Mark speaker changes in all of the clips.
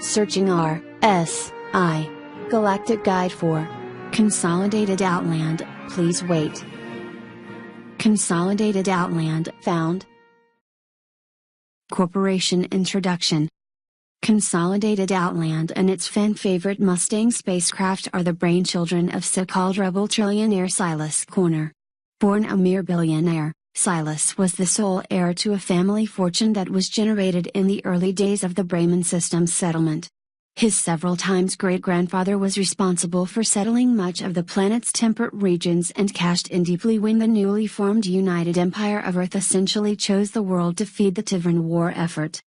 Speaker 1: Searching R.S.I. Galactic Guide for Consolidated Outland, please wait. Consolidated Outland found. Corporation Introduction. Consolidated Outland and its fan-favorite Mustang spacecraft are the brainchildren of so-called rebel trillionaire Silas Corner. Born a mere billionaire, Silas was the sole heir to a family fortune that was generated in the early days of the Bremen Systems settlement. His several times great-grandfather was responsible for settling much of the planet's temperate regions and cashed in deeply when the newly formed United Empire of Earth essentially chose the world to feed the Tivan war effort.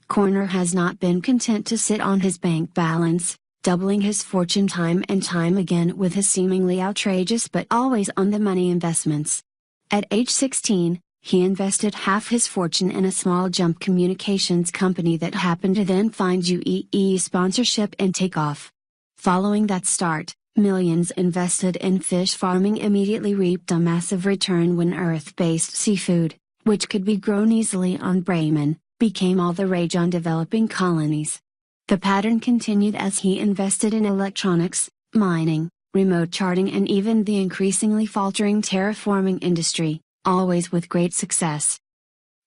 Speaker 1: Corner has not been content to sit on his bank balance, doubling his fortune time and time again with his seemingly outrageous but always on-the-money investments. At age 16, he invested half his fortune in a small jump communications company that happened to then find UEE sponsorship and take off. Following that start, millions invested in fish farming immediately reaped a massive return when Earth-based seafood, which could be grown easily on Bremen, became all the rage on developing colonies. The pattern continued as he invested in electronics, mining, remote charting and even the increasingly faltering terraforming industry, always with great success.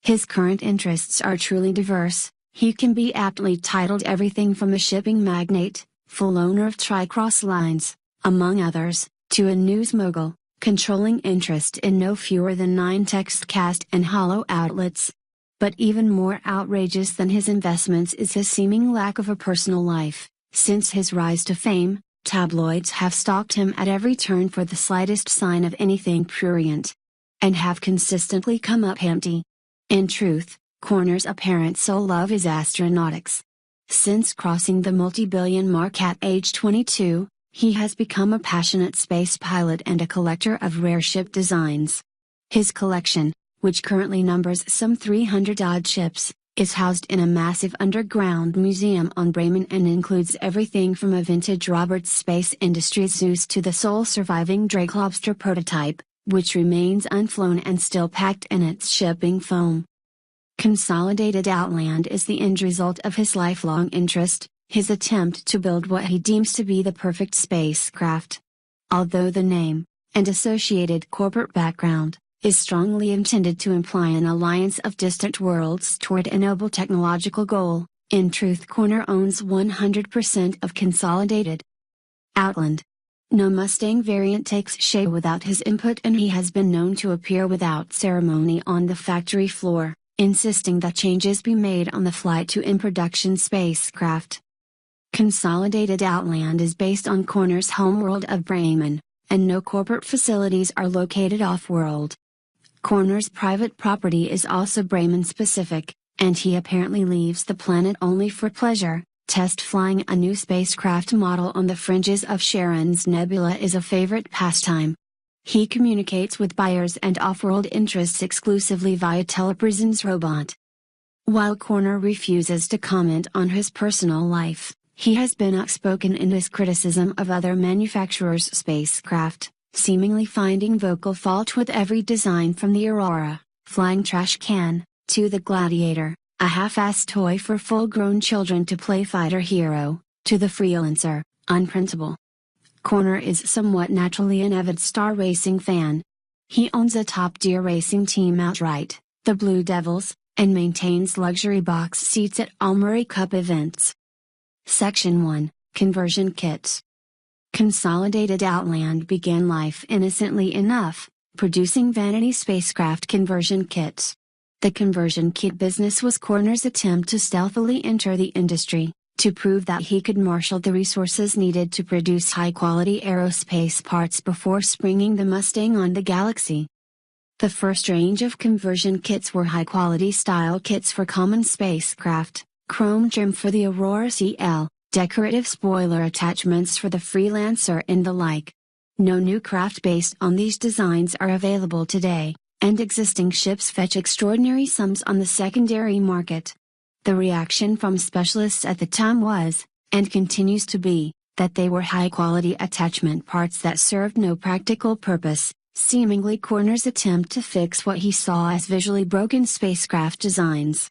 Speaker 1: His current interests are truly diverse. He can be aptly titled everything from a shipping magnate, full owner of Tricross Lines, among others, to a news mogul, controlling interest in no fewer than 9 textcast and hollow outlets. But even more outrageous than his investments is his seeming lack of a personal life. Since his rise to fame, tabloids have stalked him at every turn for the slightest sign of anything prurient, and have consistently come up empty. In truth, Corner's apparent sole love is astronautics. Since crossing the multi-billion mark at age 22, he has become a passionate space pilot and a collector of rare ship designs. His collection, which currently numbers some 300-odd ships, is housed in a massive underground museum on Bremen and includes everything from a vintage Roberts Space Industries Zeus to the sole surviving Drake Lobster prototype, which remains unflown and still packed in its shipping foam. Consolidated Outland is the end result of his lifelong interest, his attempt to build what he deems to be the perfect spacecraft. Although the name, and associated corporate background, is strongly intended to imply an alliance of distant worlds toward a noble technological goal, in truth Corner owns 100% of Consolidated Outland. No Mustang variant takes shape without his input and he has been known to appear without ceremony on the factory floor, insisting that changes be made on the flight to in-production spacecraft. Consolidated Outland is based on Corner's homeworld of Bremen, and no corporate facilities are located off-world. Corner's private property is also Bremen-specific, and he apparently leaves the planet only for pleasure. Test flying a new spacecraft model on the fringes of Charon's Nebula is a favorite pastime. He communicates with buyers and off-world interests exclusively via Telepresence robot. While Corner refuses to comment on his personal life, he has been outspoken in his criticism of other manufacturers' spacecraft, seemingly finding vocal fault with every design from the Aurora, flying trash can, to the Gladiator, a half-assed toy for full-grown children to play fighter hero, to the Freelancer, unprintable. Corner is somewhat naturally an avid star racing fan. He owns a top-tier racing team outright, the Blue Devils, and maintains luxury box seats at all Murray Cup events. Section 1, Conversion Kits. Consolidated Outland began life innocently enough, producing vanity spacecraft conversion kits. The conversion kit business was Corner's attempt to stealthily enter the industry, to prove that he could marshal the resources needed to produce high-quality aerospace parts before springing the Mustang on the Galaxy. The first range of conversion kits were high-quality style kits for common spacecraft, chrome trim for the Aurora CL, decorative spoiler attachments for the Freelancer and the like. No new craft based on these designs are available today, and existing ships fetch extraordinary sums on the secondary market. The reaction from specialists at the time was, and continues to be, that they were high-quality attachment parts that served no practical purpose, seemingly Corner's attempt to fix what he saw as visually broken spacecraft designs.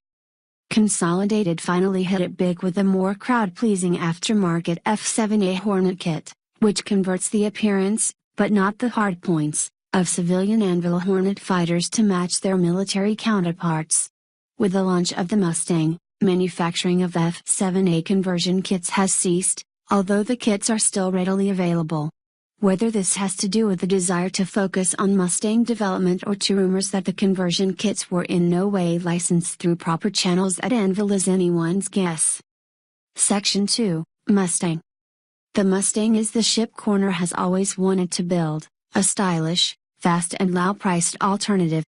Speaker 1: Consolidated finally hit it big with a more crowd-pleasing aftermarket F-7A Hornet kit, which converts the appearance, but not the hard points, of civilian Anvil Hornet fighters to match their military counterparts. With the launch of the Mustang, manufacturing of F-7A conversion kits has ceased, although the kits are still readily available. Whether this has to do with the desire to focus on Mustang development or to rumors that the conversion kits were in no way licensed through proper channels at Anvil is anyone's guess. Section 2, Mustang. The Mustang is the ship Corner has always wanted to build, a stylish, fast and low-priced alternative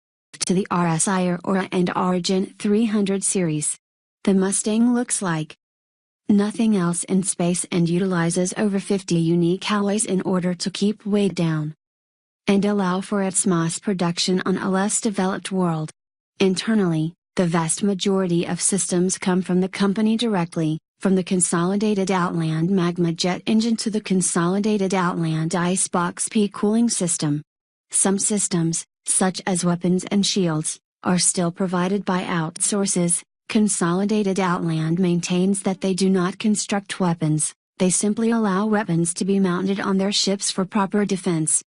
Speaker 1: to the RSI Aurora and Origin 300 series. The Mustang looks like nothing else in space and utilizes over 50 unique alloys in order to keep weight down and allow for its mass production on a less developed world. Internally, the vast majority of systems come from the company directly, from the Consolidated Outland Magma jet engine to the Consolidated Outland Icebox P cooling system. Some systems, such as weapons and shields, are still provided by outsources. Consolidated Outland maintains that they do not construct weapons, they simply allow weapons to be mounted on their ships for proper defense.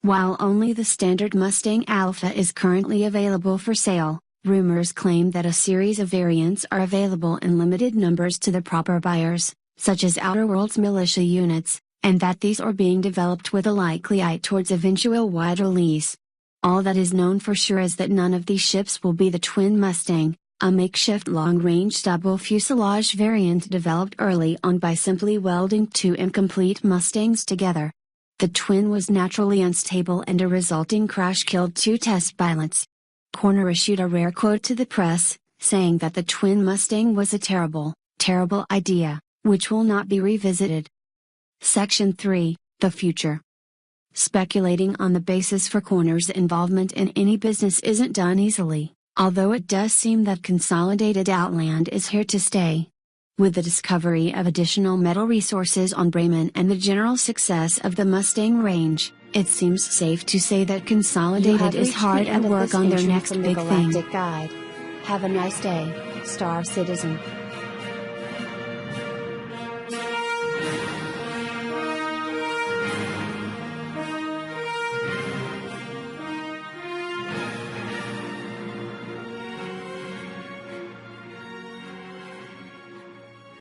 Speaker 1: While only the standard Mustang Alpha is currently available for sale, rumors claim that a series of variants are available in limited numbers to the proper buyers, such as Outer Worlds militia units, and that these are being developed with a likely eye towards eventual wide release. All that is known for sure is that none of these ships will be the twin Mustang, a makeshift long-range double fuselage variant developed early on by simply welding two incomplete Mustangs together. The twin was naturally unstable and a resulting crash killed two test pilots. Corner issued a rare quote to the press, saying that the twin Mustang was a terrible, terrible idea, which will not be revisited. Section 3, The Future. Speculating on the basis for Corner's involvement in any business isn't done easily, although it does seem that Consolidated Outland is here to stay. With the discovery of additional metal resources on Bremen and the general success of the Mustang range, it seems safe to say that Consolidated is hard at work on their next big thing.
Speaker 2: Galactic Guide. Have a nice day, Star Citizen.